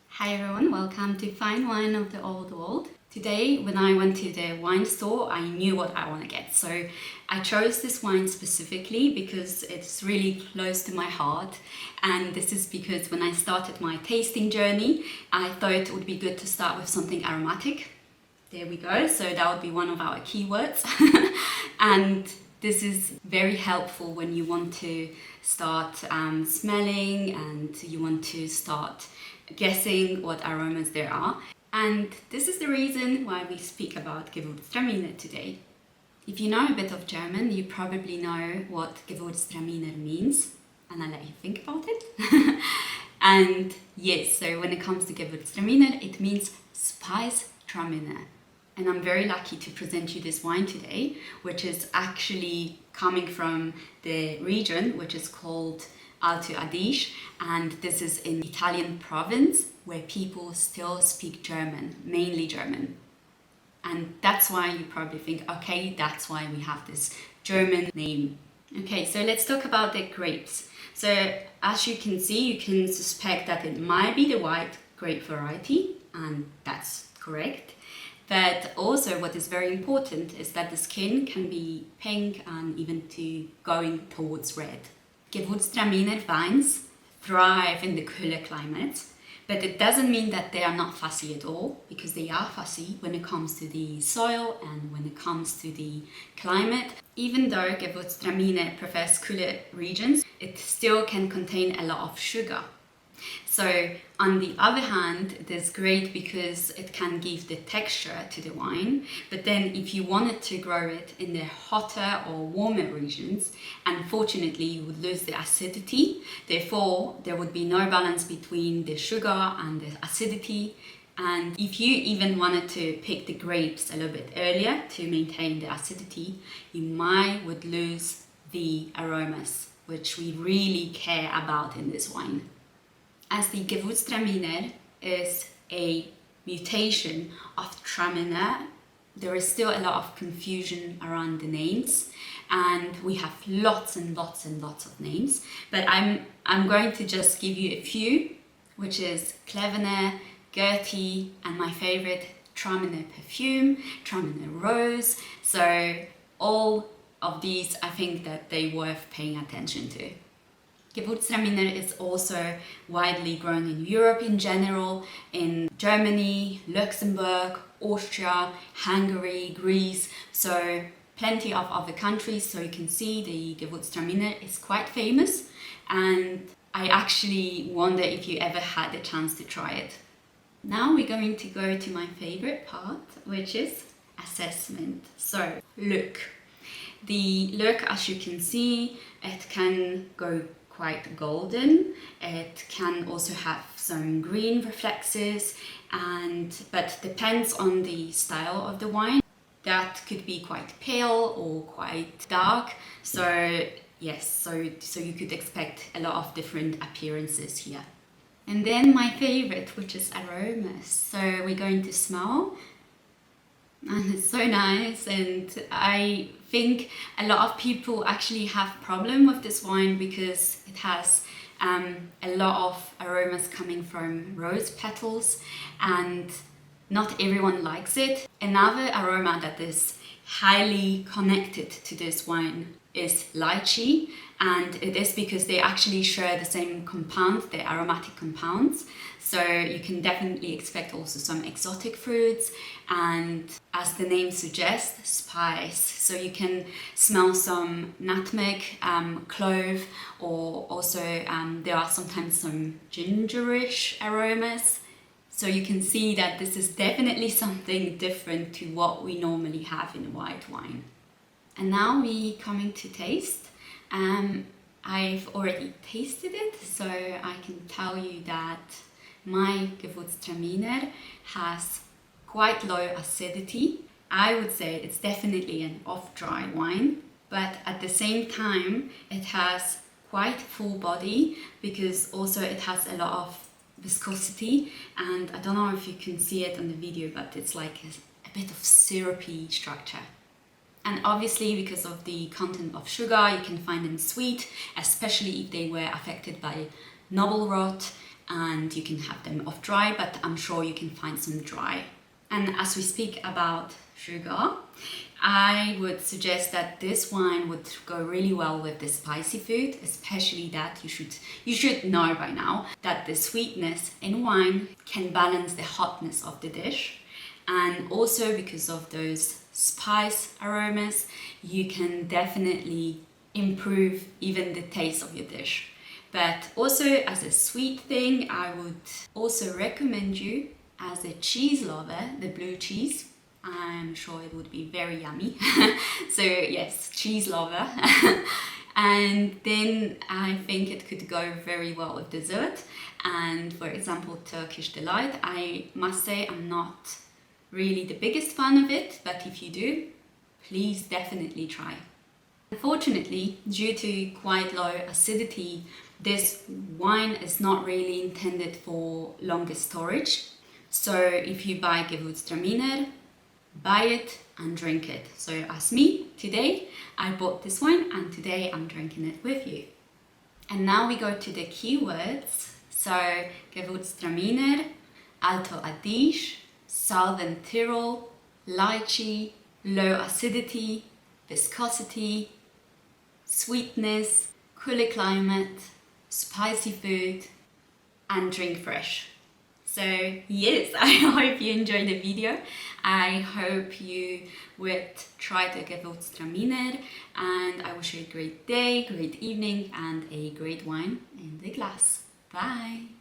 Hi everyone, welcome to Fine Wine of the Old World. Today, when I went to the wine store, I knew what I want to get. So I chose this wine specifically because it's really close to my heart. And this is because when I started my tasting journey, I thought it would be good to start with something aromatic. There we go. So that would be one of our keywords. And this is very helpful when you want to start smelling and you want to start guessing what aromas there are. And this is the reason why we speak about Gewurztraminer today. If you know a bit of German, you probably know what Gewurztraminer means, and I'll let you think about it. And yes, so when it comes to Gewurztraminer, it means spice traminer. And I'm very lucky to present you this wine today, which is actually coming from the region which is called Alto Adige, and this is in Italian province where people still speak German, mainly German. And that's why you probably think, okay, that's why we have this German name. Okay, so let's talk about the grapes. So as you can see, you can suspect that it might be the white grape variety, and that's correct. But also what is very important is that the skin can be pink and even to going towards red. Gewurztraminer wines thrive in the cooler climates, but it doesn't mean that they are not fussy at all, because they are fussy when it comes to the soil and when it comes to the climate. Even though Gewurztraminer prefers cooler regions, it still can contain a lot of sugar. So on the other hand, it is great because it can give the texture to the wine, but then if you wanted to grow it in the hotter or warmer regions, unfortunately you would lose the acidity. Therefore, there would be no balance between the sugar and the acidity. And if you even wanted to pick the grapes a little bit earlier to maintain the acidity, you would lose the aromas, which we really care about in this wine. As the Gewurztraminer is a mutation of Traminer, there is still a lot of confusion around the names, and we have lots and lots and lots of names, but I'm going to just give you a few, which is Klevener, Gertie, and my favorite, Traminer Perfume, Traminer Rose. So all of these, I think that they're worth paying attention to. Gewurztraminer is also widely grown in Europe in general, in Germany, Luxembourg, Austria, Hungary, Greece, so plenty of other countries. So you can see the Gewurztraminer is quite famous, and I actually wonder if you ever had the chance to try it. Now we're going to go to my favorite part, which is assessment. So look. The look, as you can see, it can go quite golden. It can also have some green reflexes, but depends on the style of the wine. That could be quite pale or quite dark. So yes, so you could expect a lot of different appearances here. And then my favorite, which is aromas. So we're going to smell. And it's so nice, and I think a lot of people actually have problem with this wine because it has a lot of aromas coming from rose petals, and not everyone likes it. Another aroma that is highly connected to this wine is lychee, and it is because they actually share the same compounds, the aromatic compounds. So you can definitely expect also some exotic fruits, and as the name suggests, spice. So you can smell some nutmeg, clove, or also there are sometimes some gingerish aromas. So you can see that this is definitely something different to what we normally have in white wine. And now we coming to taste. I've already tasted it, so I can tell you that my Gewurztraminer has quite low acidity. I would say it's definitely an off-dry wine, but at the same time it has quite full body because also it has a lot of viscosity, and I don't know if you can see it on the video, but it's like a bit of syrupy structure. And obviously, because of the content of sugar, you can find them sweet, especially if they were affected by noble rot, and you can have them off dry, but I'm sure you can find some dry. And as we speak about sugar, I would suggest that this wine would go really well with the spicy food, especially that you should know by now that the sweetness in wine can balance the hotness of the dish. And also because of those spice aromas, you can definitely improve even the taste of your dish. But also as a sweet thing, I would also recommend you, as a cheese lover, the blue cheese. I'm sure it would be very yummy. So yes, cheese lover. And then I think it could go very well with dessert. And for example, Turkish delight, I must say I'm not really the biggest fan of it, but if you do, please definitely try. Unfortunately, due to quite low acidity, this wine is not really intended for longer storage. So if you buy Gewurztraminer, buy it and drink it. So as me, today I bought this wine and today I'm drinking it with you. And now we go to the keywords. So Gewurztraminer, Alto Adige, Southern Tyrol, lychee, low acidity, viscosity, sweetness, cooler climate, spicy food, and drink fresh. So yes, I hope you enjoyed the video. I hope you would try the Gewurztraminer, and I wish you a great day, great evening, and a great wine in the glass. Bye!